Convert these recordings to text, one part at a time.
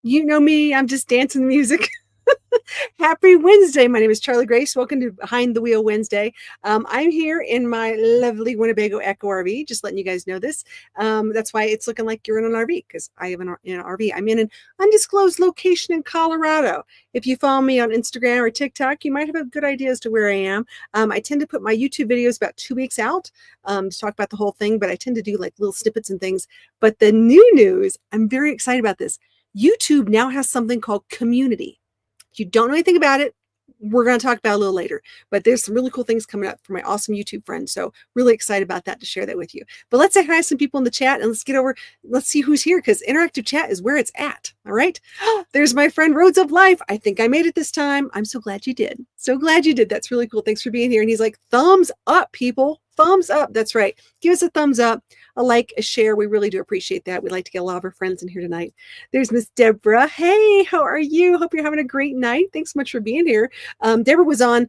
You know me, I'm just dancing the music. Happy Wednesday. My name is Charlie Grace. Welcome to Behind the Wheel Wednesday. I'm here in my lovely Winnebago Echo RV, just letting you guys know this. That's why it's looking like you're in an RV, because I have an RV. I'm in an undisclosed location in Colorado. If you follow me on Instagram or TikTok, you might have a good idea as to where I am. I tend to put my YouTube videos about 2 weeks out to talk about the whole thing, but I tend to do like little snippets and things. But the new news, I'm very excited about this. YouTube now has something called Community. If you don't know anything about it, we're going to talk about it a little later, but there's some really cool things coming up for my awesome YouTube friends. So really excited about that, to share that with you. But let's say hi to some people in the chat and let's see who's here, because interactive chat is where it's at. All right. There's my friend Roads of Life. I think I made it this time. I'm so glad you did. So glad you did. That's really cool. Thanks for being here. And he's like, thumbs up, people. Thumbs up. That's right. Give us a thumbs up, a like, a share. We really do appreciate that. We'd like to get a lot of our friends in here tonight. There's Miss Deborah. Hey, how are you? Hope you're having a great night. Thanks so much for being here. Deborah was on,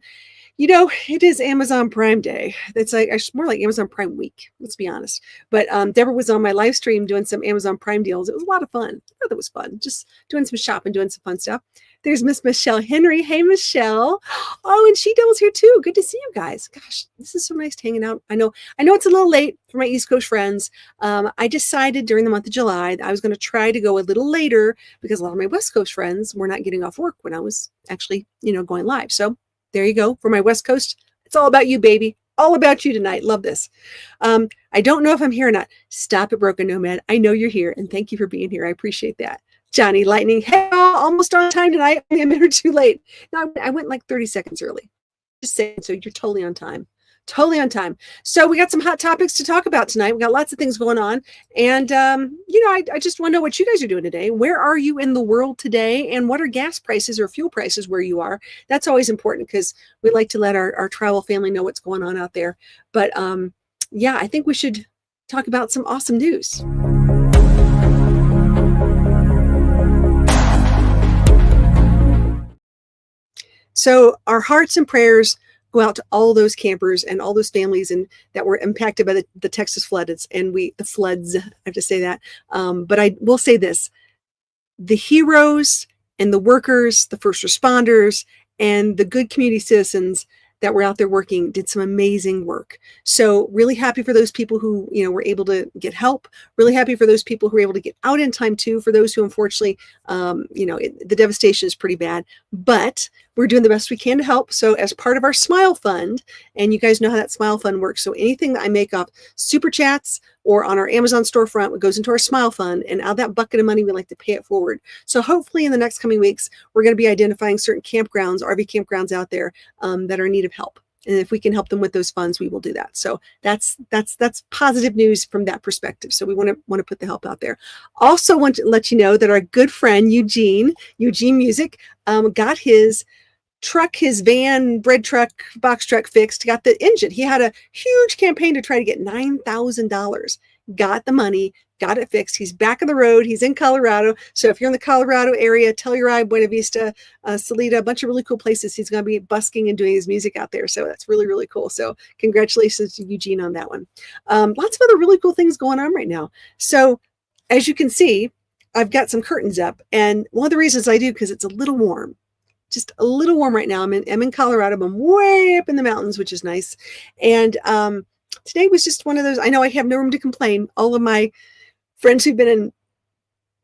it is Amazon Prime Day. It's more like Amazon Prime Week, let's be honest. But Deborah was on my live stream doing some Amazon Prime deals. It was a lot of fun. I thought it was fun. Just doing some shopping, doing some fun stuff. There's Miss Michelle Henry. Hey, Michelle. Oh, and She Devil's here too. Good to see you guys. Gosh, this is so nice hanging out. I know it's a little late for my East Coast friends. I decided during the month of July that I was going to try to go a little later, because a lot of my West Coast friends were not getting off work when I was actually, going live. So there you go. For my West Coast, it's all about you, baby. All about you tonight. Love this. I don't know if I'm here or not. Stop it, Broken Nomad. I know you're here, and thank you for being here. I appreciate that. Johnny Lightning. Hey, almost on time tonight. I'm a minute too late. No, I went like 30 seconds early. Just saying, so you're totally on time. Totally on time. So we got some hot topics to talk about tonight. We got lots of things going on. And, I just want to know what you guys are doing today. Where are you in the world today? And what are gas prices or fuel prices where you are? That's always important, because we like to let our travel family know what's going on out there. But I think we should talk about some awesome news. So our hearts and prayers go out to all those campers and all those families and that were impacted by the Texas floods the floods. I have to say that. But I will say this: the heroes and the workers, the first responders, and the good community citizens that were out there working did some amazing work. So really happy for those people who, were able to get help. Really happy for those people who were able to get out in time too. For those who unfortunately, the devastation is pretty bad, but we're doing the best we can to help. So as part of our Smile Fund, and you guys know how that Smile Fund works. So anything that I make off Super Chats or on our Amazon storefront, it goes into our Smile Fund, and out of that bucket of money, we like to pay it forward. So hopefully in the next coming weeks, we're going to be identifying certain campgrounds, RV campgrounds out there that are in need of help. And if we can help them with those funds, we will do that. So that's positive news from that perspective. So we want to put the help out there. Also want to let you know that our good friend Eugene Music got his van, bread truck, box truck fixed, got the engine. He had a huge campaign to try to get $9,000, got the money, got it fixed. He's back on the road. He's in Colorado. So if you're in the Colorado area, Telluride, Buena Vista, Salida, a bunch of really cool places, he's going to be busking and doing his music out there. So that's really, really cool. So congratulations to Eugene on that one. Lots of other really cool things going on right now. So as you can see, I've got some curtains up, and one of the reasons I do, because it's a little warm. Just a little warm right now. I'm in Colorado. I'm way up in the mountains, which is nice. And today was just one of those. I know I have no room to complain. All of my friends who've been in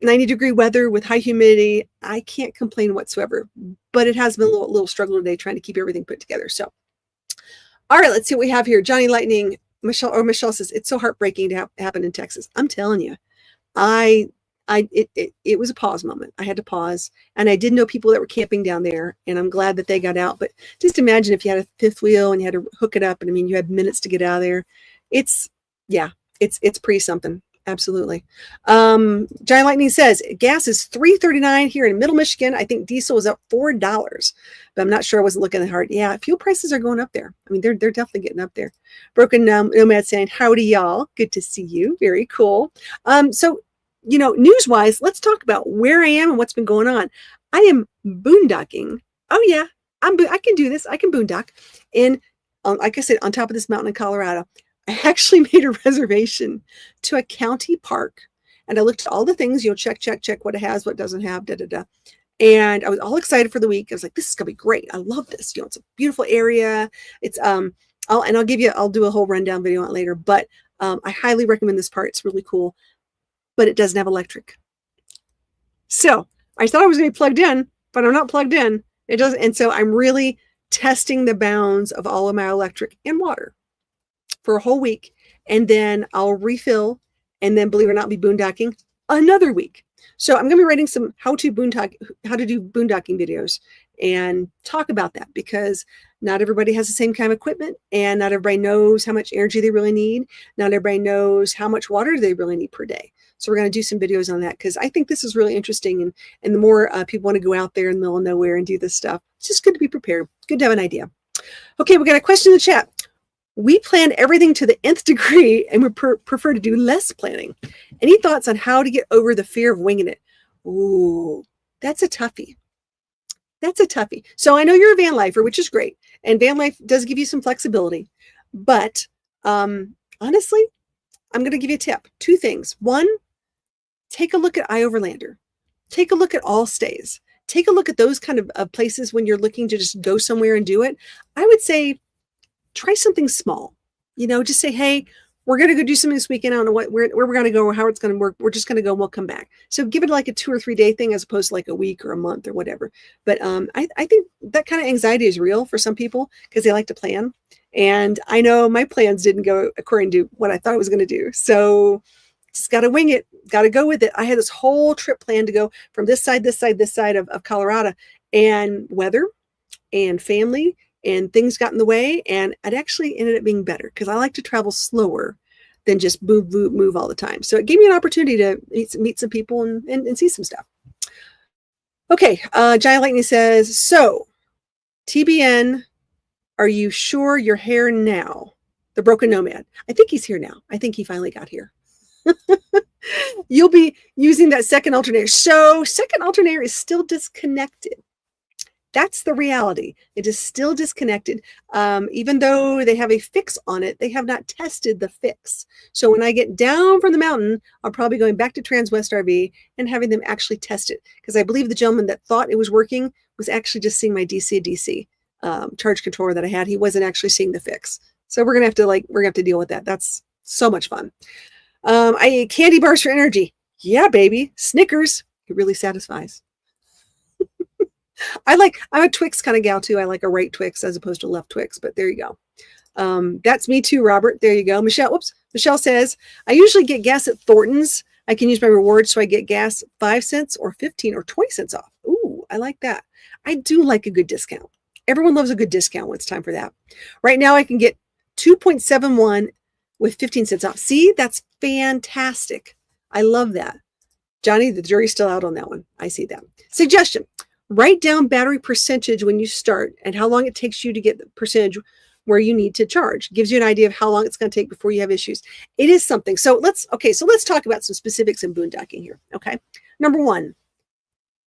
90-degree weather with high humidity, I can't complain whatsoever. But it has been a little struggle today trying to keep everything put together. So, all right, let's see what we have here. Johnny Lightning, Michelle says, it's so heartbreaking to happen in Texas. I'm telling you, it was a pause moment. I had to pause, and I did know people that were camping down there, and I'm glad that they got out. But just imagine if you had a fifth wheel and you had to hook it up, and you had minutes to get out of there. It's pretty something. Absolutely. Giant Lightning says gas is $3.39 here in Middle Michigan. I think diesel is up $4, but I'm not sure. I wasn't looking that hard. Yeah, fuel prices are going up there. They're definitely getting up there. Broken Nomad saying, howdy y'all. Good to see you. Very cool. So news-wise, let's talk about where I am and what's been going on. I am boondocking. Oh yeah, I can do this. I can boondock like I said, on top of this mountain in Colorado. I actually made a reservation to a county park And I looked at all the things, check, check, check what it has, what it doesn't have, da, da, da. And I was all excited for the week. I was like, this is going to be great. I love this. It's a beautiful area. It's, I'll do a whole rundown video on it later, but I highly recommend this part. It's really cool, but it doesn't have electric. So I thought I was going to be plugged in, but I'm not plugged in. It doesn't. And so I'm really testing the bounds of all of my electric and water for a whole week. And then I'll refill and then, believe it or not, be boondocking another week. So I'm going to be writing some how to do boondocking videos and talk about that, because not everybody has the same kind of equipment, and not everybody knows how much energy they really need. Not everybody knows how much water they really need per day. So we're going to do some videos on that, because I think this is really interesting. And the more people want to go out there in the middle of nowhere and do this stuff, it's just good to be prepared. Good to have an idea. Okay, we got a question in the chat. We plan everything to the nth degree, and we prefer to do less planning. Any thoughts on how to get over the fear of winging it? Ooh, that's a toughie. That's a toughie. So I know you're a van lifer, which is great. And van life does give you some flexibility. But honestly, I'm going to give you a tip. Two things. One, take a look at iOverlander. Take a look at All Stays. Take a look at those kind of places when you're looking to just go somewhere and do it. I would say, try something small, just say, hey, we're going to go do something this weekend. I don't know where we're going to go or how it's going to work. We're just going to go and we'll come back. So give it like a 2 or 3 day thing, as opposed to like a week or a month or whatever. But I think that kind of anxiety is real for some people, because they like to plan. And I know my plans didn't go according to what I thought I was going to do. So just got to wing it, got to go with it. I had this whole trip planned to go from this side of Colorado, and weather and family and things got in the way, and it actually ended up being better, because I like to travel slower than just move all the time. So it gave me an opportunity to meet some people and see some stuff. Okay, Giant Lightning says, so TBN, are you sure you're here now? The Broken Nomad. I think he's here now. I think he finally got here. You'll be using that second alternator. So second alternator is still disconnected. That's the reality. It is still disconnected. Even though they have a fix on it, they have not tested the fix. So when I get down from the mountain, I'll probably going back to Transwest RV and having them actually test it. Because I believe the gentleman that thought it was working was actually just seeing my DC charge controller that I had. He wasn't actually seeing the fix. So we're gonna have to deal with that. That's so much fun. I eat candy bars for energy. Yeah, baby. Snickers. It really satisfies. I'm a Twix kind of gal too. I like a right Twix as opposed to left Twix, but there you go. That's me too, Robert. There you go. Michelle says, I usually get gas at Thornton's. I can use my rewards so I get gas 5 cents or 15 or 20 cents off. Ooh, I like that. I do like a good discount. Everyone loves a good discount when it's time for that. Right now I can get 2.71 with 15 cents off. See, that's fantastic. I love that. Johnny, the jury's still out on that one. I see that. Suggestion. Write down battery percentage when you start and how long it takes you to get the percentage where you need to charge. Gives you an idea of how long it's going to take before you have issues. It is something. So let's talk about some specifics in boondocking here. Okay. Number one,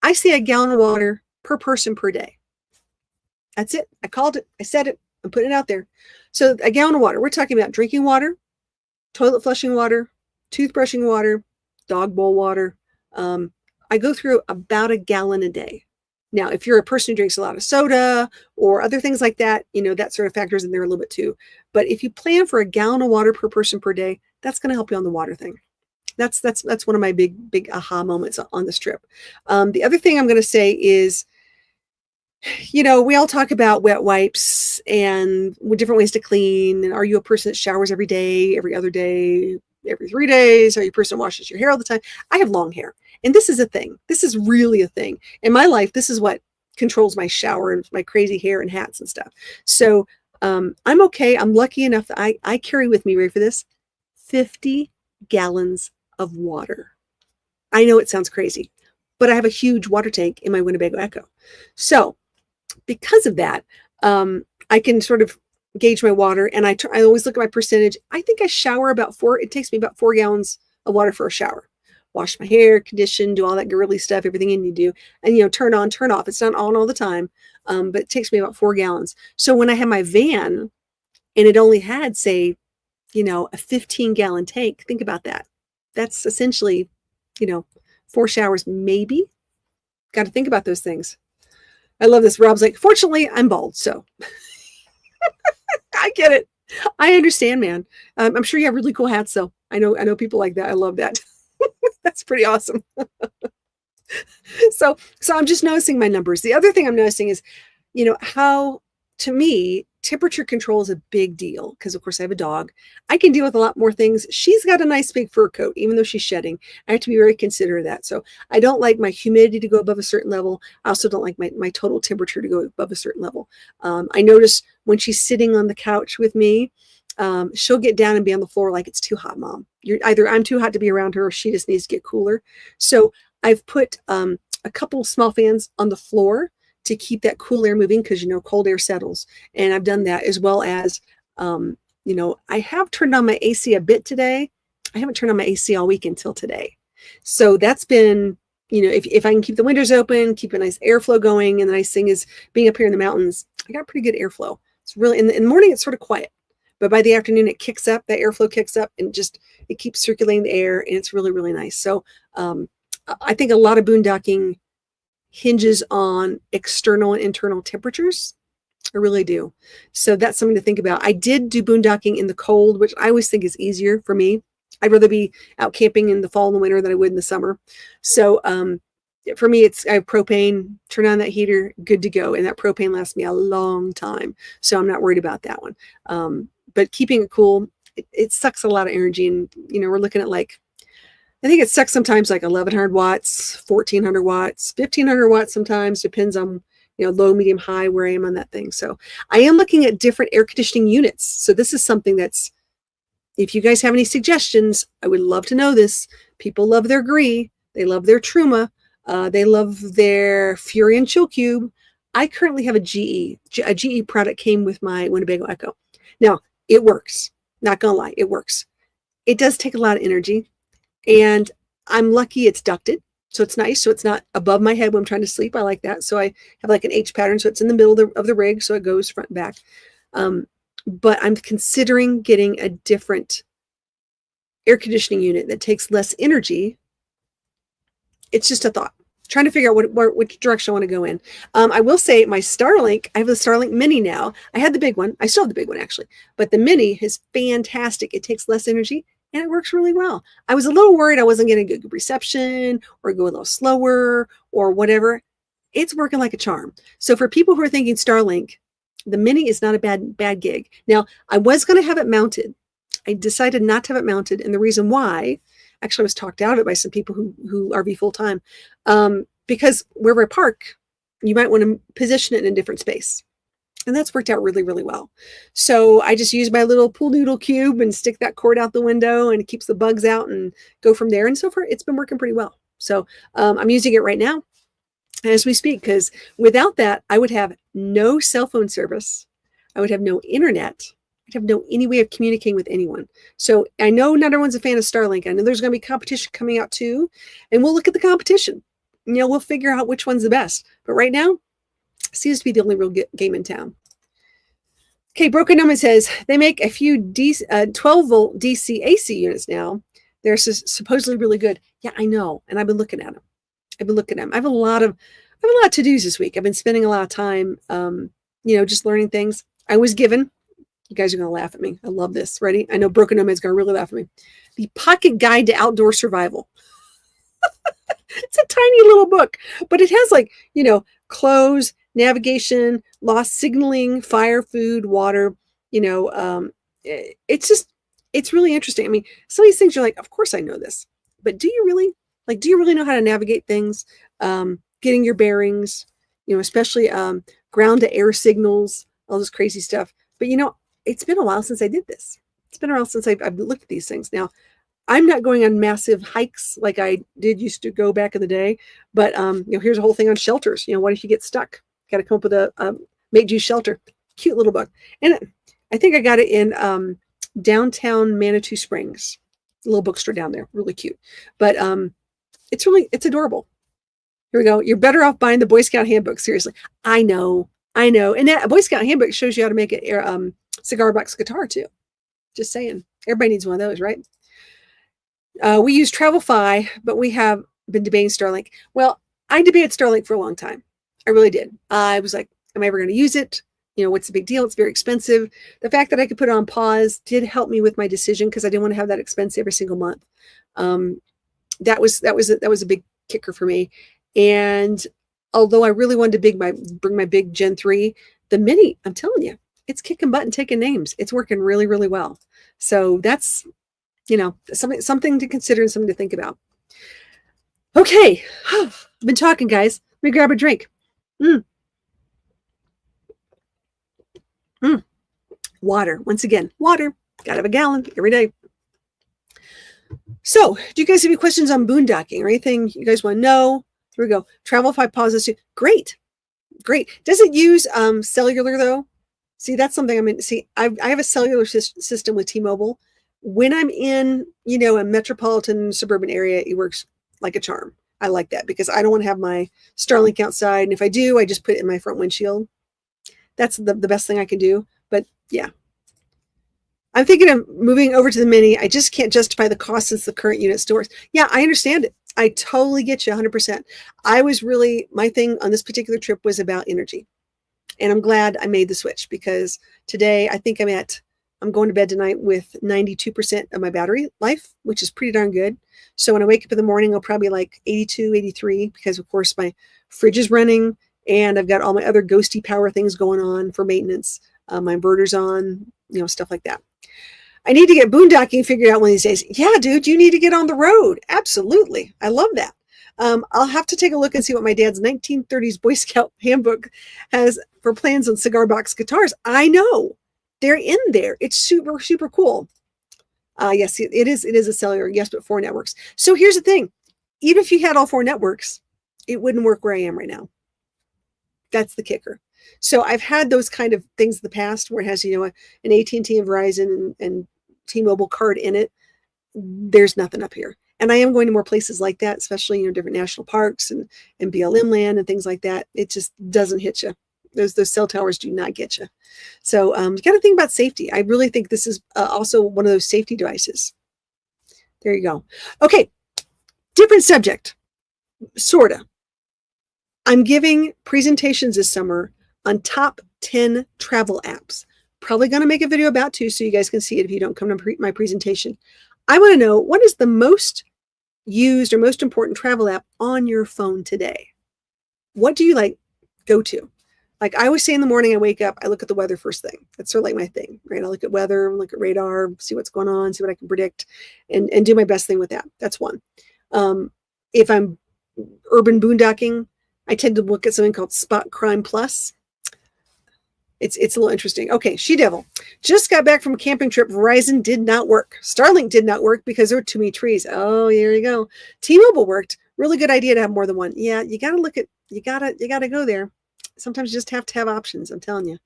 I say a gallon of water per person per day. That's it. I called it. I said it. I'm putting it out there. So a gallon of water, we're talking about drinking water, toilet flushing water, toothbrushing water, dog bowl water. I go through about a gallon a day. Now, if you're a person who drinks a lot of soda or other things like that, that sort of factors in there a little bit too. But if you plan for a gallon of water per person per day, that's going to help you on the water thing. That's one of my big aha moments on this trip. The other thing I'm going to say is, we all talk about wet wipes and different ways to clean. And are you a person that showers every day, every other day, every 3 days? Are you a person that washes your hair all the time? I have long hair. And this is a thing. This is really a thing. In my life, this is what controls my shower and my crazy hair and hats and stuff. So I'm okay. I'm lucky enough that I carry with me, ready for this, 50 gallons of water. I know it sounds crazy, but I have a huge water tank in my Winnebago Echo. So because of that, I can sort of gauge my water, and I always look at my percentage. I think I shower it takes me about 4 gallons of water for a shower. Wash my hair, condition, do all that girly stuff, everything you need to do. And, turn on, turn off. It's not on all the time, but it takes me about 4 gallons. So when I had my van and it only had, say, a 15-gallon tank, think about that. That's essentially 4 showers, maybe. Got to think about those things. I love this. Rob's like, fortunately, I'm bald, so I get it. I understand, man. I'm sure you have really cool hats, though. I know people like that. I love that. That's pretty awesome. So I'm just noticing my numbers. The other thing I'm noticing is, how, to me, temperature control is a big deal because, of course, I have a dog. I can deal with a lot more things. She's got a nice big fur coat, even though she's shedding. I have to be very considerate of that. So I don't like my humidity to go above a certain level. I also don't like my total temperature to go above a certain level. I notice when she's sitting on the couch with me, she'll get down and be on the floor like, it's too hot, Mom. Either I'm too hot to be around her or she just needs to get cooler. So I've put a couple small fans on the floor to keep that cool air moving because, cold air settles. And I've done that, as well as, I have turned on my AC a bit today. I haven't turned on my AC all week until today. So that's been, if I can keep the windows open, keep a nice airflow going. And the nice thing is, being up here in the mountains, I got pretty good airflow. It's really, in the morning, it's sort of quiet. But by the afternoon, it kicks up, that airflow kicks up, and it keeps circulating the air, and it's really, really nice. So I think a lot of boondocking hinges on external and internal temperatures. I really do. So that's something to think about. I did do boondocking in the cold, which I always think is easier for me. I'd rather be out camping in the fall and the winter than I would in the summer. So for me, I have propane, turn on that heater, good to go. And that propane lasts me a long time. So I'm not worried about that one. But keeping it cool, it sucks a lot of energy. And, we're looking at I think it sucks sometimes like 1100 watts, 1400 watts, 1500 watts sometimes, depends on, low, medium, high, where I am on that thing. So I am looking at different air conditioning units. So this is something that's, if you guys have any suggestions, I would love to know this. People love their Gree. They love their Truma. They love their Fury and Chill Cube. I currently have a GE. A GE product came with my Winnebago Echo. Now, it works. Not going to lie, it works. It does take a lot of energy. And I'm lucky it's ducted, so it's nice. So it's not above my head when I'm trying to sleep. I like that. So I have like an H pattern, so it's in the middle of the rig, so it goes front and back. But I'm considering getting a different air conditioning unit that takes less energy. It's just a thought. Trying to figure out which direction I want to go in. I will say my Starlink, I have the Starlink Mini now. I had the big one. I still have the big one, actually. But the Mini is fantastic. It takes less energy. And it works really well. I was a little worried I wasn't getting good reception or go a little slower or whatever. It's working like a charm. So for people who are thinking Starlink, the Mini is not a bad gig. Now, I was going to have it mounted. I decided not to have it mounted. And the reason why, actually I was talked out of it by some people who RV full time, because wherever I park, you might want to position it in a different space. And that's worked out really, really well. So I just use my little pool noodle cube and stick that cord out the window, and it keeps the bugs out and go from there. And so far, it's been working pretty well. So I'm using it right now as we speak, because without that, I would have no cell phone service. I would have no internet. I'd have no any way of communicating with anyone. So I know not everyone's a fan of Starlink. I know there's going to be competition coming out too. And we'll look at the competition. We'll figure out which one's the best. But right now, seems to be the only real game in town. Okay, Broken Nomad says they make a few 12-volt DC AC units now. They're supposedly really good. Yeah, I know, and I've been looking at them. I have a lot of to-dos this week. I've been spending a lot of time, just learning things. I was given. You guys are going to laugh at me. I love this. Ready? I know Broken Nomad's going to really laugh at me. The Pocket Guide to Outdoor Survival. It's a tiny little book, but it has clothes, navigation, lost signaling, fire, food, water. It's really interesting. I mean, some of these things you're like, of course I know this, but do you really know how to navigate things? Getting your bearings, especially ground to air signals, all this crazy stuff. But it's been a while since I did this. It's been a while since I've looked at these things. Now, I'm not going on massive hikes like I used to go back in the day, but here's a whole thing on shelters. What if you get stuck? Got to come up with a make do shelter. Cute little book. And I think I got it in downtown Manitou Springs, a little bookstore down there. Really cute. But it's adorable. Here we go. You're better off buying the Boy Scout handbook. Seriously. I know. And that Boy Scout handbook shows you how to make a cigar box guitar too. Just saying. Everybody needs one of those, right? We use TravelFi, but we have been debating Starlink. Well, I debated Starlink for a long time. I really did. I was like, am I ever going to use it? What's the big deal? It's very expensive. The fact that I could put it on pause did help me with my decision because I didn't want to have that expense every single month. That was a big kicker for me. And although I really wanted to bring my big Gen 3, the Mini, I'm telling you, it's kicking butt and taking names. It's working really, really well. So that's, something to consider and something to think about. Okay. I've been talking, guys. Let me grab a drink. Water. Once again, water. Gotta have a gallon every day. So, do you guys have any questions on boondocking or anything you guys want to know? Here we go. TravelFi pauses. Great. Does it use cellular though? See, that's something I have a cellular system with T-Mobile. When I'm in, a metropolitan suburban area, it works like a charm. I like that because I don't want to have my Starlink outside. And if I do, I just put it in my front windshield. That's the best thing I can do. But yeah, I'm thinking of moving over to the Mini. I just can't justify the cost since the current unit stores. Yeah, I understand it. I totally get you 100%. My thing on this particular trip was about energy. And I'm glad I made the switch because today I think I'm going to bed tonight with 92% of my battery life, which is pretty darn good. So when I wake up in the morning, I'll probably like 82, 83 because of course my fridge is running and I've got all my other ghosty power things going on for maintenance. My inverter's on, stuff like that. I need to get boondocking figured out one of these days. Yeah, dude, you need to get on the road. Absolutely. I love that. I'll have to take a look and see what my dad's 1930s Boy Scout handbook has for plans on cigar box guitars. I know they're in there. It's super, super cool. Yes, it is a cellular. Yes, but 4 networks. So here's the thing. Even if you had all 4 networks, it wouldn't work where I am right now. That's the kicker. So I've had those kind of things in the past where it has, an AT&T and Verizon and T-Mobile card in it. There's nothing up here. And I am going to more places like that, especially, different national parks and BLM land and things like that. It just doesn't hit you. Those cell towers do not get you. So you got to think about safety. I really think this is also one of those safety devices. There you go. Okay. Different subject. Sorta. I'm giving presentations this summer on top 10 travel apps. Probably going to make a video about too, so you guys can see it if you don't come to my presentation. I want to know, what is the most used or most important travel app on your phone today? What do you go to? Like I always say in the morning, I wake up, I look at the weather first thing. That's sort of like my thing, right? I look at weather, look at radar, see what's going on, see what I can predict, and do my best thing with that. That's one. If I'm urban boondocking, I tend to look at something called Spot Crime Plus. It's a little interesting. Okay, She-Devil. Just got back from a camping trip. Verizon did not work. Starlink did not work because there were too many trees. Oh, here you go. T-Mobile worked. Really good idea to have more than one. Yeah, you got to go there. Sometimes you just have to have options, I'm telling you.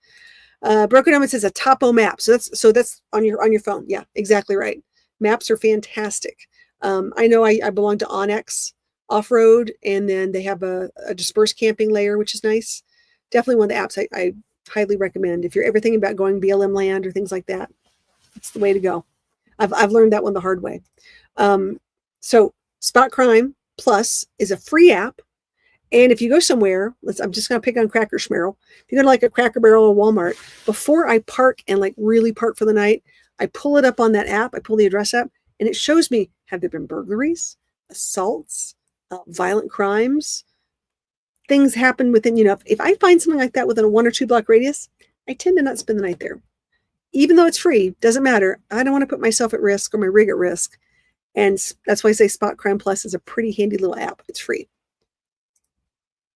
Broken Omen says a Topo map. So that's on your phone. Yeah, exactly right. Maps are fantastic. I know I belong to Onyx Off-Road, and then they have a dispersed camping layer, which is nice. Definitely one of the apps I highly recommend if you're ever thinking about going BLM land or things like that. It's the way to go. I've learned that one the hard way. So Spot Crime Plus is a free app. And if you go somewhere, I'm just going to pick on Cracker Schmerl. If you go to like a Cracker Barrel or Walmart, before I park and really park for the night, I pull it up on that app. I pull the address up and it shows me, have there been burglaries, assaults, violent crimes? Things happen within, if I find something like that within a 1 or 2 block radius, I tend to not spend the night there. Even though it's free, doesn't matter. I don't want to put myself at risk or my rig at risk. And that's why I say Spot Crime Plus is a pretty handy little app. It's free.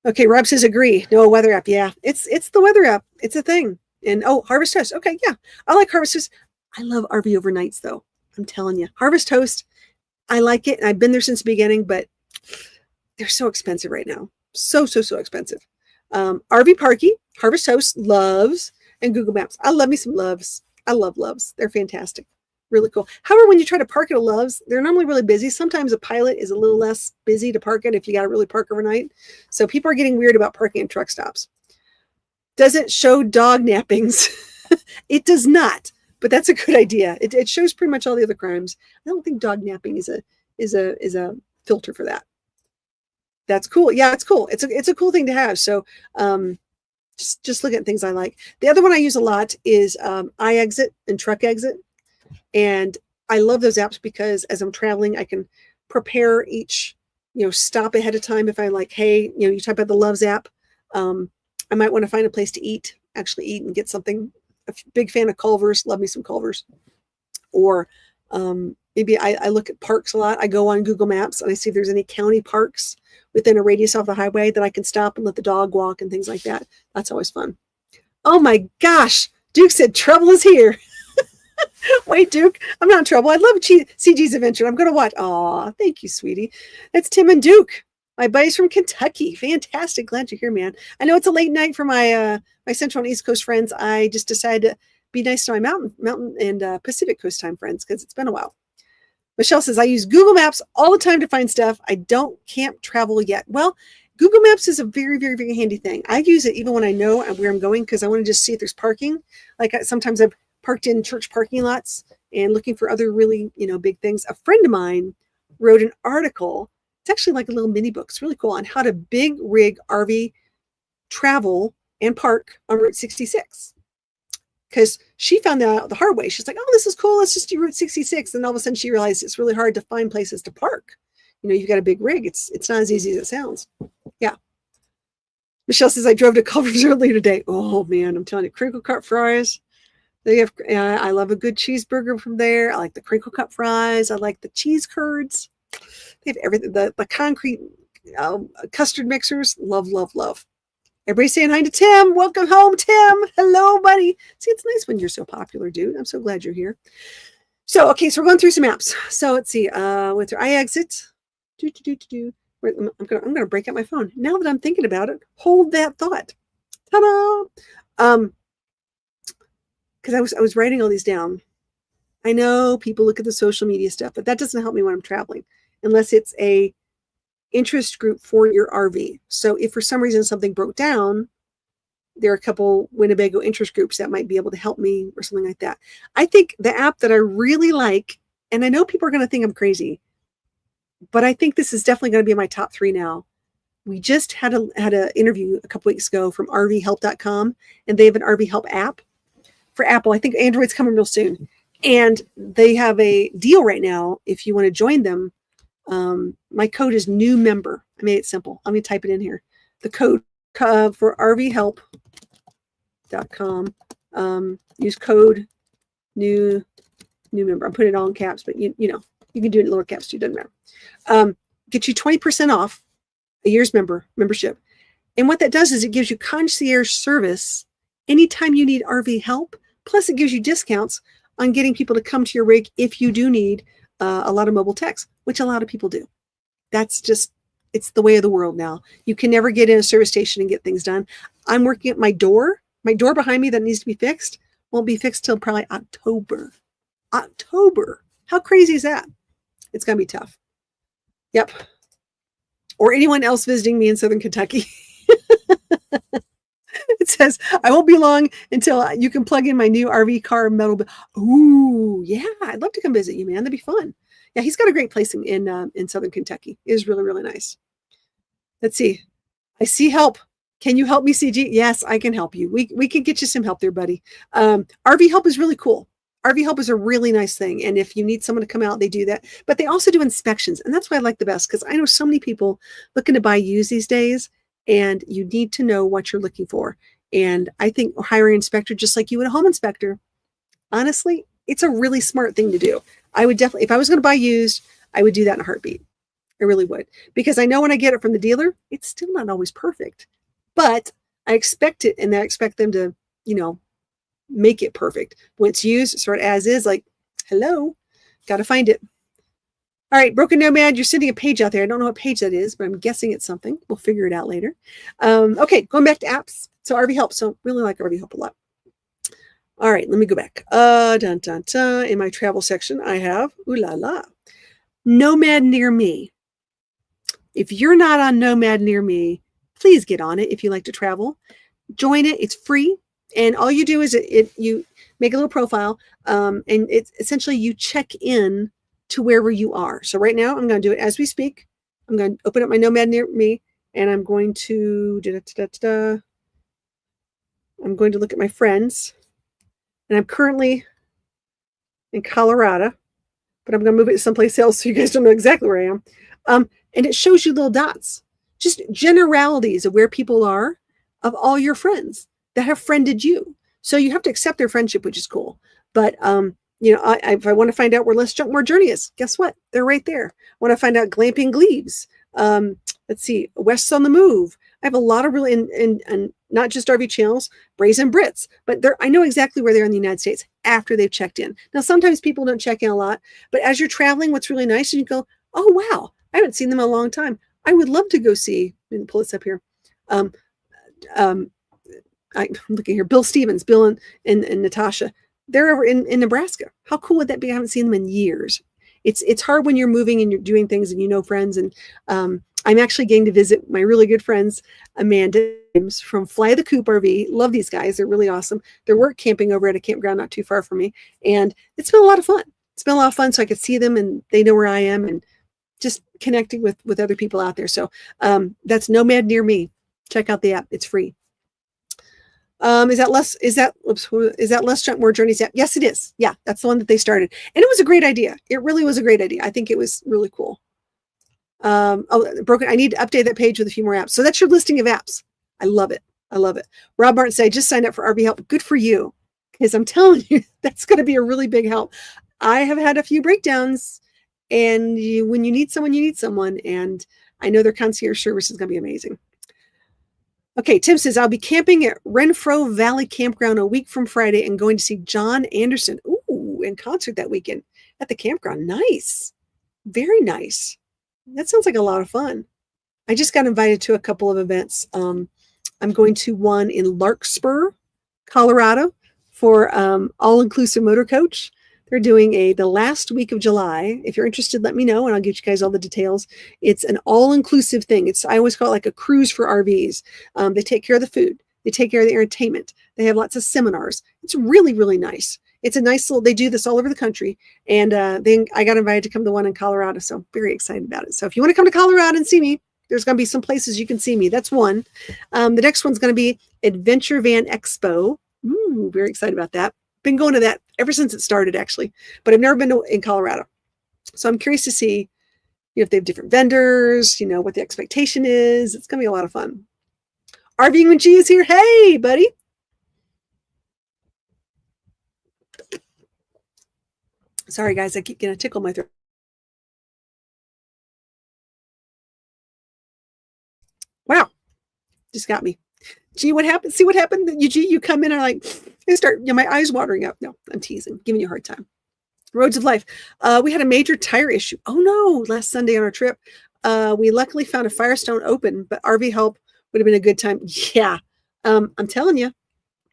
Okay, Rob says agree. No, a weather app. Yeah, it's the weather app. It's a thing. And Harvest Toast. Okay, yeah. I like Harvest Toast. I love RV overnights though. I'm telling you. Harvest Toast, I like it. And I've been there since the beginning, but they're so expensive right now. So expensive. RV Parky, Harvest Toast, Loves, and Google Maps. I love me some Loves. I love Loves. They're fantastic. Really cool. However, when you try to park at a Loves, they're normally really busy. Sometimes a Pilot is a little less busy to park it if you got to really park overnight. So people are getting weird about parking at truck stops. Does it show dog nappings? It does not, but that's a good idea. It shows pretty much all the other crimes. I don't think dog napping is is a filter for that. That's cool. Yeah, it's cool. It's a cool thing to have. So just look at things I like. The other one I use a lot is iExit and Truck Exit. And I love those apps because as I'm traveling, I can prepare each, stop ahead of time. If I'm like, hey, you type out the Loves app, I might want to find a place to actually eat and get something. A big fan of Culver's, love me some Culver's. Or maybe I look at parks a lot. I go on Google Maps and I see if there's any county parks within a radius off the highway that I can stop and let the dog walk and things like that. That's always fun. Oh my gosh, Duke said trouble is here. Wait, Duke, I'm not in trouble. I love CG's Adventure. I'm going to watch. Aw, thank you, sweetie. That's Tim and Duke, my buddies from Kentucky. Fantastic. Glad you're here, man. I know it's a late night for my my Central and East Coast friends. I just decided to be nice to my mountain and Pacific Coast time friends because it's been a while. Michelle says, I use Google Maps all the time to find stuff. I can't travel yet. Well, Google Maps is a very, very, very handy thing. I use it even when I know where I'm going because I want to just see if there's parking. Like sometimes I've parked in church parking lots and looking for other really, big things. A friend of mine wrote an article. It's actually like a little mini book. It's really cool on how to big rig RV travel and park on Route 66. Because she found that out the hard way. She's like, oh, this is cool. Let's just do Route 66. And all of a sudden she realized it's really hard to find places to park. You've got a big rig. It's not as easy as it sounds. Yeah. Michelle says, I drove to Culver's earlier today. Oh, man, I'm telling you, crinkle cut fries. They have. I love a good cheeseburger from there. I like the crinkle cut fries. I like the cheese curds. They have everything. The concrete custard mixers. Love, love, love. Everybody saying hi to Tim. Welcome home, Tim. Hello, buddy. See, it's nice when you're so popular, dude. I'm so glad you're here. So, okay, so we're going through some apps. So let's see. With your iExit. I'm gonna break out my phone. Now that I'm thinking about it, hold that thought. Ta-da! Because I was writing all these down. I know people look at the social media stuff, but that doesn't help me when I'm traveling unless it's a interest group for your RV. So if for some reason something broke down, there are a couple Winnebago interest groups that might be able to help me or something like that. I think the app that I really like, and I know people are going to think I'm crazy, but I think this is definitely going to be in my top 3 now. We just had an interview a couple weeks ago from RVHelp.com, and they have an RV Help app for Apple. I think Android's coming real soon. And they have a deal right now. If you want to join them, my code is new member. I made it simple. I'm going to type it in here. The code for RVHelp.com. Use code new member. I'm putting it all in caps, but you can do it in lower caps too. Doesn't matter. Get you 20% off a year's membership. And what that does is it gives you concierge service anytime you need RV help. Plus, it gives you discounts on getting people to come to your rig if you do need a lot of mobile techs, which a lot of people do. That's just, it's the way of the world now. You can never get in a service station and get things done. I'm working at my door behind me that needs to be fixed. Won't be fixed till probably October. How crazy is that? It's going to be tough. Yep. Or anyone else visiting me in Southern Kentucky. It says, I won't be long until you can plug in my new RV car metal. Ooh, yeah. I'd love to come visit you, man. That'd be fun. Yeah, he's got a great place in Southern Kentucky. It is really, really nice. Let's see. I see help. Can you help me, CG? Yes, I can help you. We can get you some help there, buddy. RV Help is really cool. RV Help is a really nice thing. And if you need someone to come out, they do that. But they also do inspections. And that's what I like the best, because I know so many people looking to buy used these days, and you need to know what you're looking for. And I think hiring an inspector, just like you would a home inspector, honestly, it's a really smart thing to do. I would definitely, if I was going to buy used, I would do that in a heartbeat. I really would. Because I know when I get it from the dealer, it's still not always perfect. But I expect it, and I expect them to, make it perfect. When it's used, sort of as is, like, hello, got to find it. All right, Broken Nomad, you're sending a page out there. I don't know what page that is, but I'm guessing it's something. We'll figure it out later. Okay, going back to apps. So RV Help. So really like RV Help a lot. All right, let me go back. In my travel section, I have, ooh la la, Nomad Near Me. If you're not on Nomad Near Me, please get on it if you like to travel. Join it. It's free. And all you do is you make a little profile, and it's essentially you check in to wherever you are. So right now I'm going to do it as we speak. I'm going to open up my Nomad near me, and I'm going to I'm going to look at my friends, and I'm currently in Colorado, but I'm going to move it to someplace else so you guys don't know exactly where I am. And it shows you little dots, just generalities of where people are, of all your friends that have friended you. So you have to accept their friendship, which is cool. But if I want to find out where Less Junk More Journey is, guess what? They're right there. I want to find out Glamping Glebes. Let's see, West's on the Move. I have a lot of really, and not just RV channels, Brazen Brits, but I know exactly where they're in the United States after they've checked in. Now, sometimes people don't check in a lot, but as you're traveling, what's really nice is you go, oh, wow, I haven't seen them in a long time. I would love to go see, and pull this up here. I'm looking here, Bill Stevens, Bill and Natasha. They're over in Nebraska. How cool would that be? I haven't seen them in years. It's hard when you're moving and you're doing things and you know friends. And I'm actually getting to visit my really good friends, Amanda from Fly the Coop RV. Love these guys. They're really awesome. They're work camping over at a campground not too far from me. And it's been a lot of fun. It's been a lot of fun so I could see them and they know where I am and just connecting with other people out there. So that's Nomad Near Me. Check out the app. It's free. Is that Less Junk More Journeys app? Yes, it is. Yeah, that's the one that they started. And it was a great idea. It really was a great idea. I think it was really cool. Broken. I need to update that page with a few more apps. So that's your listing of apps. I love it. I love it. Rob Martin said, I just signed up for RV Help. Good for you. Because I'm telling you, that's going to be a really big help. I have had a few breakdowns, and when you need someone, you need someone. And I know their concierge service is going to be amazing. Okay, Tim says, I'll be camping at Renfro Valley Campground a week from Friday and going to see John Anderson in concert that weekend at the campground. Nice. Very nice. That sounds like a lot of fun. I just got invited to a couple of events. I'm going to one in Larkspur, Colorado for all-inclusive motor coach. They're doing the last week of July. If you're interested, let me know, and I'll get you guys all the details. It's an all-inclusive thing. I always call it like a cruise for RVs. They take care of the food. They take care of the entertainment. They have lots of seminars. It's really, really nice. It's a nice little, they do this all over the country. And then I got invited to come to one in Colorado, so I'm very excited about it. So if you want to come to Colorado and see me, there's going to be some places you can see me. That's one. The next one's going to be Adventure Van Expo. Very excited about that. Been going to that ever since it started, actually, but I've never been in Colorado. So I'm curious to see if they have different vendors, what the expectation is. It's going to be a lot of fun. RVing with G is here. Hey, buddy. Sorry, guys. I keep getting a tickle in my throat. Wow. Just got me. Gee, what happened? See what happened? You come in and I start, my eyes watering up. No, I'm teasing, giving you a hard time. Roads of Life. We had a major tire issue. Oh no, last Sunday on our trip. We luckily found a Firestone open, but RV Help would have been a good time. Yeah. I'm telling you,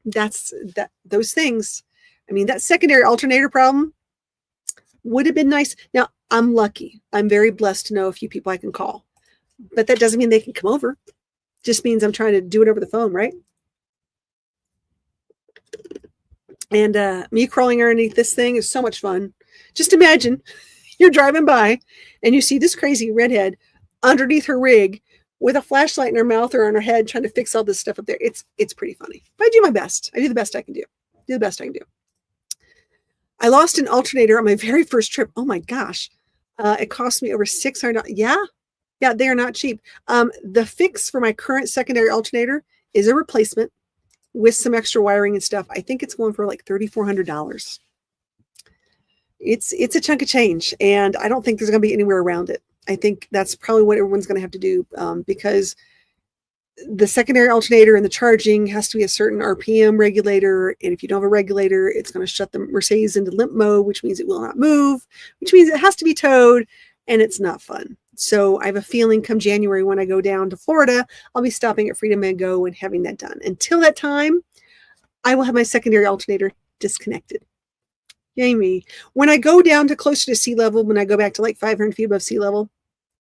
those things. I mean, that secondary alternator problem would have been nice. Now, I'm lucky. I'm very blessed to know a few people I can call, but that doesn't mean they can come over. Just means I'm trying to do it over the phone, right? And me crawling underneath this thing is so much fun. Just imagine you're driving by and you see this crazy redhead underneath her rig with a flashlight in her mouth or on her head trying to fix all this stuff up there. It's pretty funny. But I do my best. I do the best I can do. I lost an alternator on my very first trip. Oh my gosh. It cost me over $600. Yeah, they are not cheap. The fix for my current secondary alternator is a replacement with some extra wiring and stuff. I think it's going for like $3,400. It's a chunk of change, and I don't think there's going to be anywhere around it. I think that's probably what everyone's going to have to do because the secondary alternator and the charging has to be a certain RPM regulator, and if you don't have a regulator, it's going to shut the Mercedes into limp mode, which means it will not move, which means it has to be towed, and it's not fun. So I have a feeling come January when I go down to Florida, I'll be stopping at Freedom and Go and having that done. Until that time, I will have my secondary alternator disconnected. Yay me. When I go down to closer to sea level, when I go back to like 500 feet above sea level,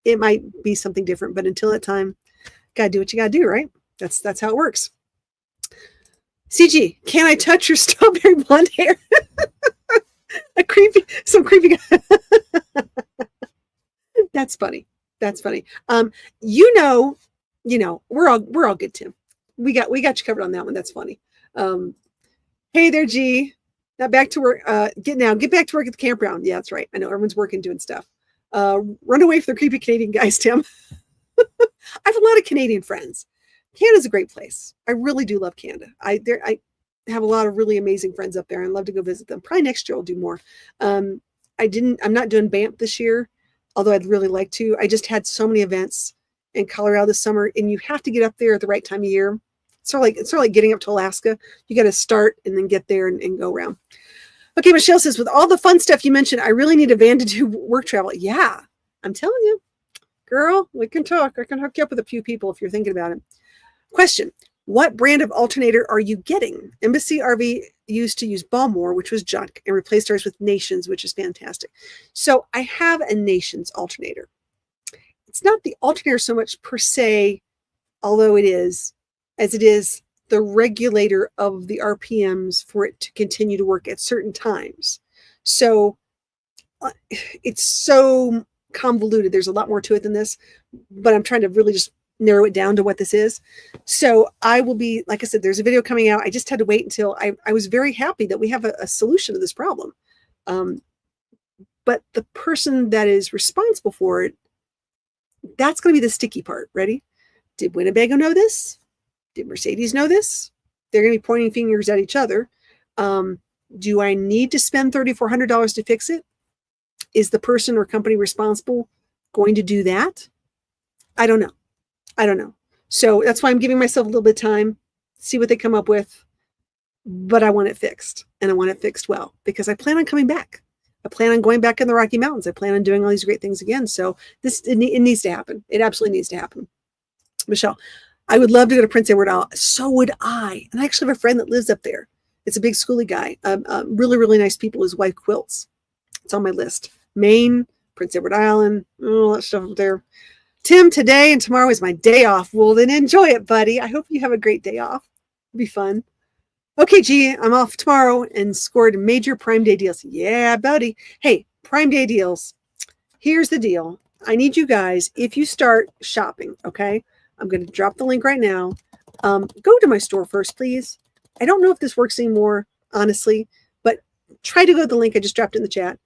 it might be something different. But until that time, gotta do what you gotta do, right? That's how it works. CG, can I touch your strawberry blonde hair? Some creepy guy. That's funny. That's funny. You know, we're all good, Tim. We got you covered on that one. That's funny. Um, hey there, G. Now back to work. Get back to work at the campground. Yeah, that's right. I know everyone's working, doing stuff. Run away from the creepy Canadian guys, Tim. I have a lot of Canadian friends. Canada's a great place. I really do love Canada. I have a lot of really amazing friends up there. I'd love to go visit them. Probably next year I'll do more. I'm not doing Banff this year, although I'd really like to. I just had so many events in Colorado this summer, and you have to get up there at the right time of year. It's sort of like getting up to Alaska. You got to start and then get there and go around. Okay, Michelle says, with all the fun stuff you mentioned, I really need a van to do work travel. Yeah, I'm telling you, girl, we can talk. I can hook you up with a few people if you're thinking about it. Question: what brand of alternator are you getting? Embassy RV used to use Balmore, which was junk, and replaced ours with Nations, which is fantastic. So I have a Nations alternator. It's not the alternator so much per se, although it is, as it is the regulator of the RPMs for it to continue to work at certain times. So it's so convoluted. There's a lot more to it than this, but I'm trying to really just narrow it down to what this is. So I will be, like I said, there's a video coming out. I just had to wait until I was very happy that we have a solution to this problem. But the person that is responsible for it, that's going to be the sticky part. Ready? Did Winnebago know this? Did Mercedes know this? They're going to be pointing fingers at each other. Do I need to spend $3,400 to fix it? Is the person or company responsible going to do that? I don't know. So that's why I'm giving myself a little bit of time, see what they come up with. But I want it fixed, and I want it fixed well, because I plan on coming back. I plan on going back in the Rocky Mountains. I plan on doing all these great things again. So it needs to happen. It absolutely needs to happen. Michelle, I would love to go to Prince Edward Island. So would I. And I actually have a friend that lives up there. It's a big schooly guy. Really, really nice people. His wife quilts. It's on my list. Maine, Prince Edward Island, all that stuff up there. Tim, today and tomorrow is my day off. Well, then enjoy it, buddy. I hope you have a great day off. It'll be fun. Okay, G, I'm off tomorrow and scored major Prime Day deals. Yeah, buddy. Hey, Prime Day deals. Here's the deal. I need you guys, if you start shopping, okay? I'm going to drop the link right now. Go to my store first, please. I don't know if this works anymore, honestly, but try to go to the link. I just dropped it in the chat.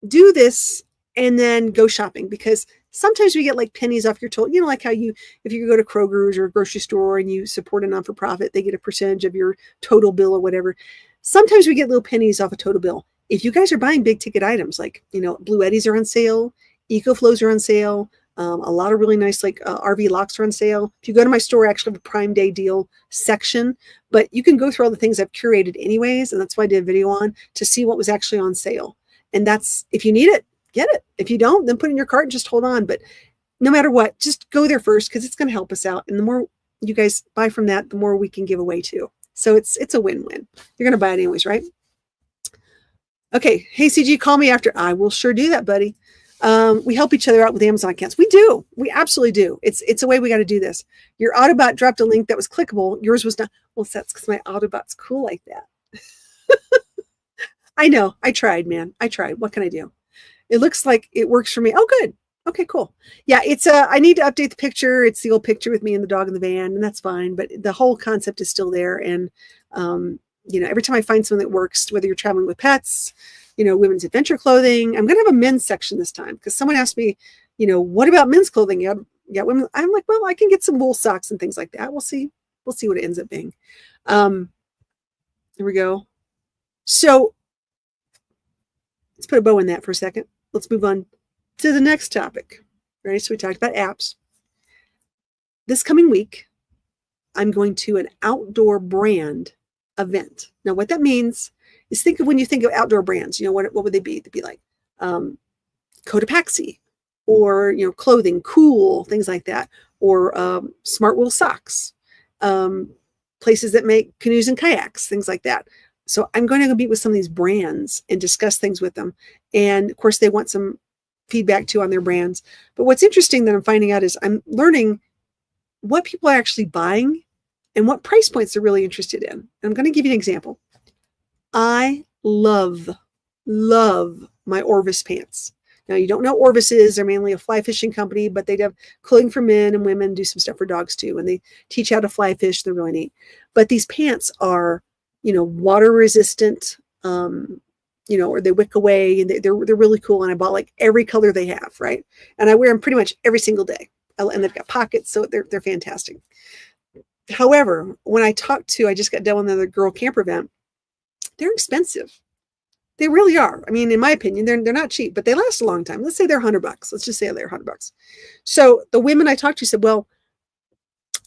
Do this and then go shopping, because sometimes we get like pennies off your total. You know, like how if you go to Kroger's or a grocery store and you support a non-for-profit, they get a percentage of your total bill or whatever. Sometimes we get little pennies off a total bill. If you guys are buying big ticket items, like, Blue Eddies are on sale, EcoFlows are on sale, a lot of really nice RV locks are on sale. If you go to my store, I actually have a Prime Day deal section, but you can go through all the things I've curated anyways, and that's why I did a video on, to see what was actually on sale. And that's, if you need it, get it. If you don't, then put it in your cart and just hold on. But no matter what, just go there first, because it's going to help us out. And the more you guys buy from that, the more we can give away too. So it's a win-win. You're going to buy it anyways, right? Okay. Hey, CG, call me after. I will sure do that, buddy. We help each other out with Amazon accounts. We do. We absolutely do. It's a way we got to do this. Your Autobot dropped a link that was clickable. Yours was not. Well, that's because my Autobot's cool like that. I know. I tried, man. I tried. What can I do? It looks like it works for me. Oh, good. Okay, cool. Yeah, it's I need to update the picture. It's the old picture with me and the dog in the van, and that's fine. But the whole concept is still there. And every time I find something that works, whether you're traveling with pets, women's adventure clothing, I'm gonna have a men's section this time, because someone asked me, what about men's clothing? Yeah, women. I'm like, well, I can get some wool socks and things like that. We'll see. We'll see what it ends up being. Here we go. So let's put a bow in that for a second. Let's move on to the next topic. Right? So we talked about apps. This coming week, I'm going to an outdoor brand event. Now, what that means is, think of, when you think of outdoor brands, what would they be? They'd be like Cotopaxi, or, clothing, cool, things like that, or smart wool socks, places that make canoes and kayaks, things like that. So I'm going to go meet with some of these brands and discuss things with them. And of course, they want some feedback too on their brands. But what's interesting that I'm finding out is I'm learning what people are actually buying and what price points they're really interested in. And I'm going to give you an example. I love, love my Orvis pants. Now, you don't know what Orvis is. They're mainly a fly fishing company, but they have clothing for men and women, do some stuff for dogs too. And they teach how to fly fish. They're really neat. But these pants are, water resistant, or they wick away. And they're really cool. And I bought like every color they have, right? And I wear them pretty much every single day. And they've got pockets, so they're fantastic. However, when I just got done with another girl camper event, they're expensive. They really are. I mean, in my opinion, they're not cheap, but they last a long time. Let's say they're $100. Let's just say they're $100. So the women I talked to said, well,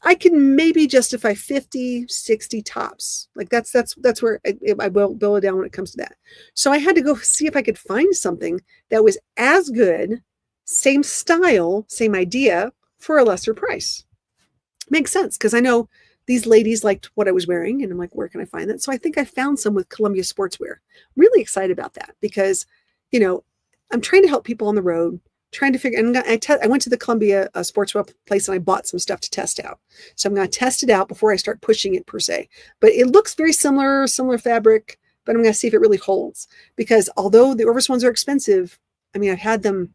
I can maybe justify 50, 60 tops. Like that's where I will bill it down when it comes to that. So I had to go see if I could find something that was as good, same style, same idea for a lesser price. Makes sense, because I know these ladies liked what I was wearing, and I'm like, where can I find that? So I think I found some with Columbia Sportswear. Really excited about that because, I'm trying to help people on the road, trying to figure, and I went to the Columbia Sportswear place and I bought some stuff to test out. So I'm going to test it out before I start pushing it per se. But it looks very similar fabric, but I'm going to see if it really holds. Because although the Orvis ones are expensive, I mean, I've had them,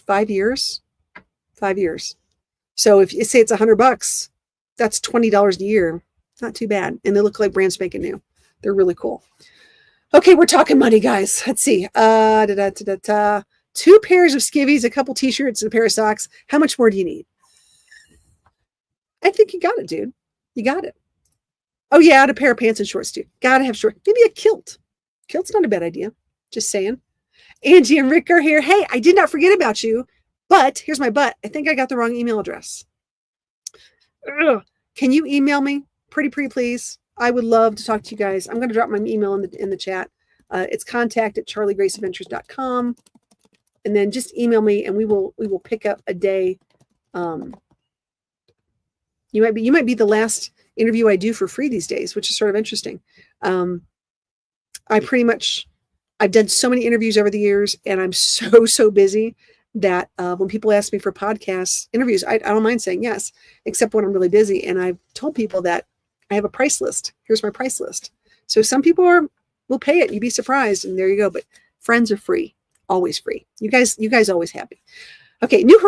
5 years. 5 years. So if you say it's $100, that's $20 a year. Not too bad. And they look like brand spanking new. They're really cool. Okay, we're talking money, guys. Let's see. 2 pairs of skivvies, a couple t-shirts, and a pair of socks. How much more do you need? I think you got it, dude. You got it. Oh, yeah, and a pair of pants and shorts, too. Gotta have shorts. Maybe a kilt. Kilt's not a bad idea. Just saying. Angie and Rick are here. Hey, I did not forget about you. But here's my but. I think I got the wrong email address. Ugh. Can you email me? Pretty please. I would love to talk to you guys. I'm going to drop my email in the chat. It's contact@charliegraceadventures.com. And then just email me and we will pick up a day. You might be the last interview I do for free these days, which is sort of interesting. I've done so many interviews over the years, and I'm so busy that when people ask me for podcast interviews, I don't mind saying yes, except when I'm really busy. And I've told people that I have a price list. Here's my price list. So some people will pay it. You'd be surprised. And there you go. But friends are free, always free. You guys always happy. Okay. New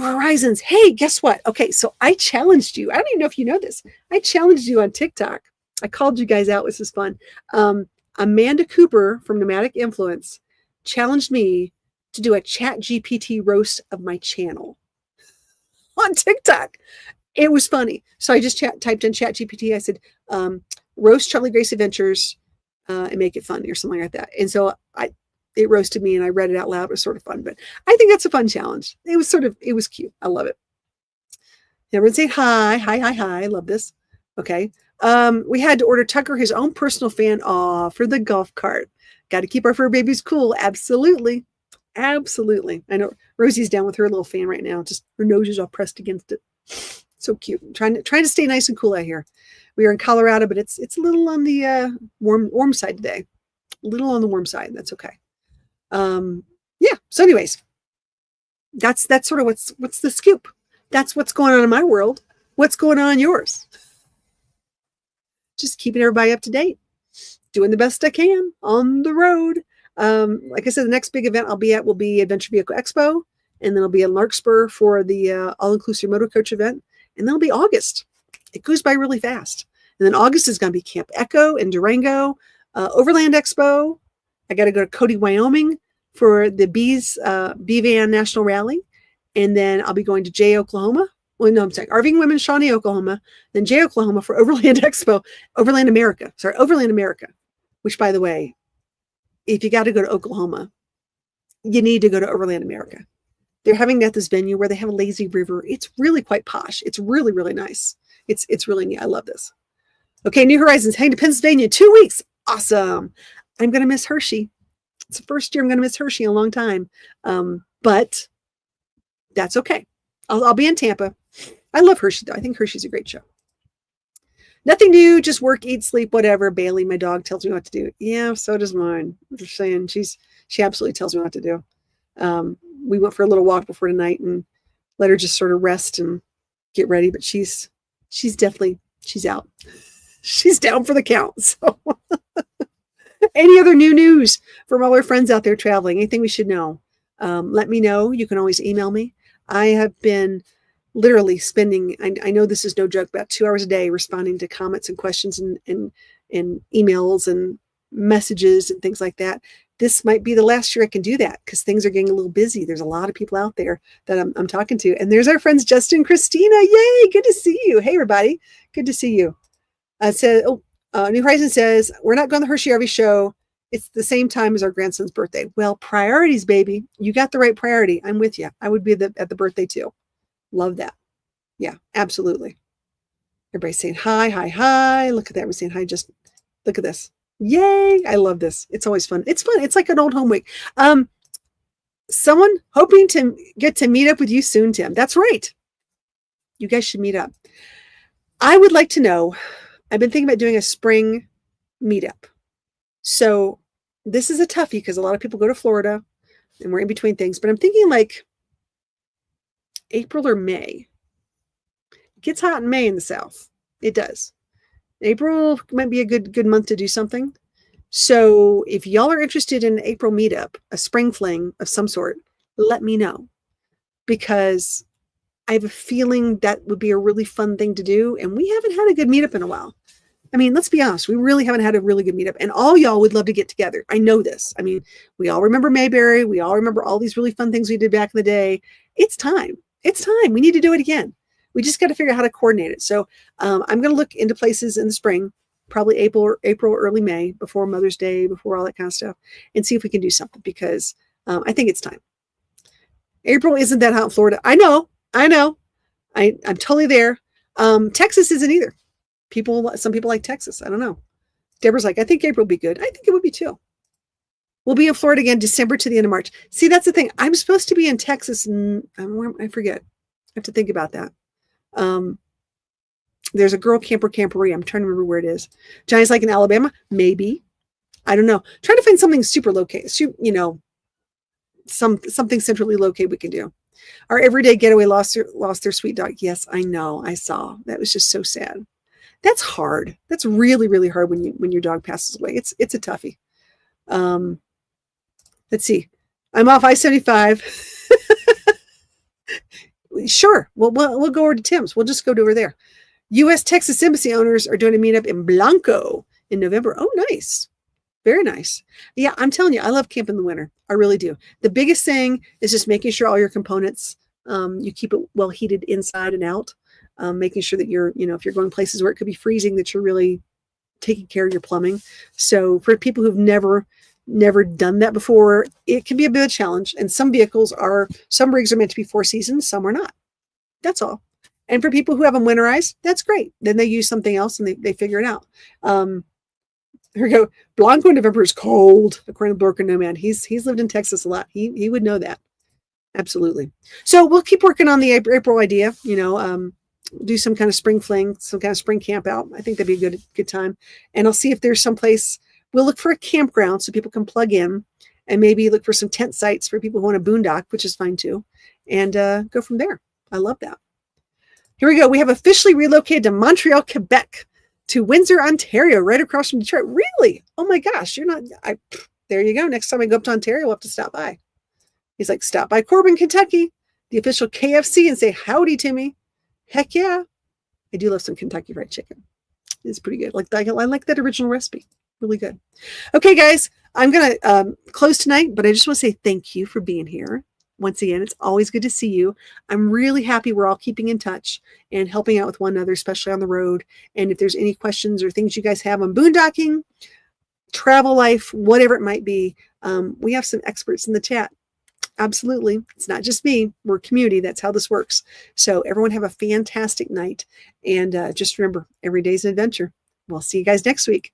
Horizons. Hey, guess what? Okay. So I challenged you. I don't even know if you know this. I challenged you on TikTok. I called you guys out. This is fun. Amanda Cooper from Nomadic Influence challenged me to do a Chat GPT roast of my channel on TikTok. It was funny. So I just typed in Chat GPT. I said, roast Charlie Grace Adventures and make it funny or something like that. And so it roasted me and I read it out loud. It was sort of fun, but I think that's a fun challenge. It was cute. I love it. Everyone say hi. I love this. Okay. We had to order Tucker his own personal fan for the golf cart. Got to keep our fur babies cool. Absolutely. Absolutely. I know Rosie's down with her little fan right now. Just her nose is all pressed against it. So cute. Trying to stay nice and cool out here. We are in Colorado, but it's a little on the warm side today. A little on the warm side. That's okay. Yeah. So anyways, that's sort of what's the scoop. That's what's going on in my world. What's going on in yours? Just keeping everybody up to date. Doing the best I can on the road. Like I said, the next big event I'll be at will be Adventure Vehicle Expo, and then I'll be in Larkspur for the all-inclusive motor coach event, and then it'll be August. It goes by really fast. And then August is going to be Camp Echo in Durango, Overland Expo. I got to go to Cody, Wyoming for the B-Van National Rally, and then I'll be going to Jay, Oklahoma. Well, no, I'm saying RVing Women, Shawnee, Oklahoma, then Jay, Oklahoma for Overland Expo, Overland America, which, by the way, if you got to go to Oklahoma, you need to go to Overland America. They're having at this venue where they have a lazy river. It's really quite posh. It's really, really nice. It's really neat. I love this. Okay, New Horizons, heading to Pennsylvania, 2 weeks. Awesome. I'm going to miss Hershey. It's the first year I'm going to miss Hershey in a long time. But that's okay. I'll be in Tampa. I love Hershey, though. I think Hershey's a great show. Nothing new, just work, eat, sleep, whatever. Bailey, my dog, tells me what to do. Yeah, so does mine. I'm just saying, she absolutely tells me what to do. We went for a little walk before tonight and let her just sort of rest and get ready. But she's out. She's down for the count. So Any other new news from all our friends out there traveling? Anything we should know? Let me know. You can always email me. I have been literally spending, I know this is no joke, about 2 hours a day responding to comments and questions and emails and messages and things like that. This might be the last year I can do that because things are getting a little busy. There's a lot of people out there that I'm talking to. And there's our friends Justin and Christina. Yay, good to see you. Hey, everybody. Good to see you. New Horizon says, we're not going to the Hershey RV show. It's the same time as our grandson's birthday. Well, priorities, baby. You got the right priority. I'm with you. I would be at the birthday too. Love that. Yeah, absolutely. Everybody's saying hi, hi, hi. Look at that. We're saying hi. Just look at this. Yay. I love this. It's always fun. It's fun. It's like an old home week. Someone hoping to get to meet up with you soon, Tim. That's right. You guys should meet up. I would like to know, I've been thinking about doing a spring meetup. So this is a toughie because a lot of people go to Florida and we're in between things, but I'm thinking like April or May. It gets hot in May in the South. It does. April might be a good month to do something. So if y'all are interested in an April meetup, a spring fling of some sort, let me know, because I have a feeling that would be a really fun thing to do. And we haven't had a good meetup in a while. I mean, let's be honest. We really haven't had a really good meetup, and all y'all would love to get together. I know this. I mean, we all remember Mayberry. We all remember all these really fun things we did back in the day. It's time. It's time. We need to do it again. We just got to figure out how to coordinate it. So I'm going to look into places in the spring, probably April or early May, before Mother's Day, before all that kind of stuff, and see if we can do something, because I think it's time. April isn't that hot in Florida. I know. I'm totally there. Texas isn't either. Some people like Texas. I don't know. Deborah's like, I think April would be good. I think it would be too. We'll be in Florida again, December to the end of March. See, that's the thing. I'm supposed to be in Texas, and I forget. I have to think about that. There's a girl camperee. I'm trying to remember where it is. Johnny's like in Alabama, maybe. I don't know. Trying to find something super located. Something centrally located we can do. Our everyday getaway lost their sweet dog. Yes, I know. I saw. That was just so sad. That's hard. That's really, really hard when your dog passes away. It's a toughie. Let's see. I'm off I-75. Sure. We'll go over to Tim's. We'll just go over there. U.S. Texas Embassy owners are doing a meetup in Blanco in November. Oh, nice. Very nice. Yeah, I'm telling you, I love camp in the winter. I really do. The biggest thing is just making sure all your components, you keep it well heated inside and out. Making sure that if you're going places where it could be freezing, that you're really taking care of your plumbing. So for people who've never done that before, it can be a bit of a challenge. And some rigs are meant to be 4 seasons, some are not. That's all. And for people who have them winterized, that's great. Then they use something else and they figure it out. Here we go. Blanco in November is cold, according to Broken Nomad. He's lived in Texas a lot. He would know that. Absolutely. So we'll keep working on the April idea, do some kind of spring fling, some kind of spring camp out. I think that'd be a good time. And I'll see if there's some place. We'll look for a campground so people can plug in, and maybe look for some tent sites for people who want to boondock, which is fine too, and go from there. I love that. Here we go. We have officially relocated to Montreal, Quebec, to Windsor, Ontario, right across from Detroit. Really? Oh my gosh. There you go. Next time I go up to Ontario, we'll have to stop by. He's like, stop by Corbin, Kentucky, the official KFC, and say howdy to me. Heck yeah. I do love some Kentucky Fried Chicken. It's pretty good. I like that original recipe. Really good. Okay, guys, I'm going to close tonight, but I just want to say thank you for being here. Once again, it's always good to see you. I'm really happy we're all keeping in touch and helping out with one another, especially on the road. And if there's any questions or things you guys have on boondocking, travel life, whatever it might be, we have some experts in the chat. Absolutely. It's not just me. We're a community. That's how this works. So everyone have a fantastic night. And just remember, every day's an adventure. We'll see you guys next week.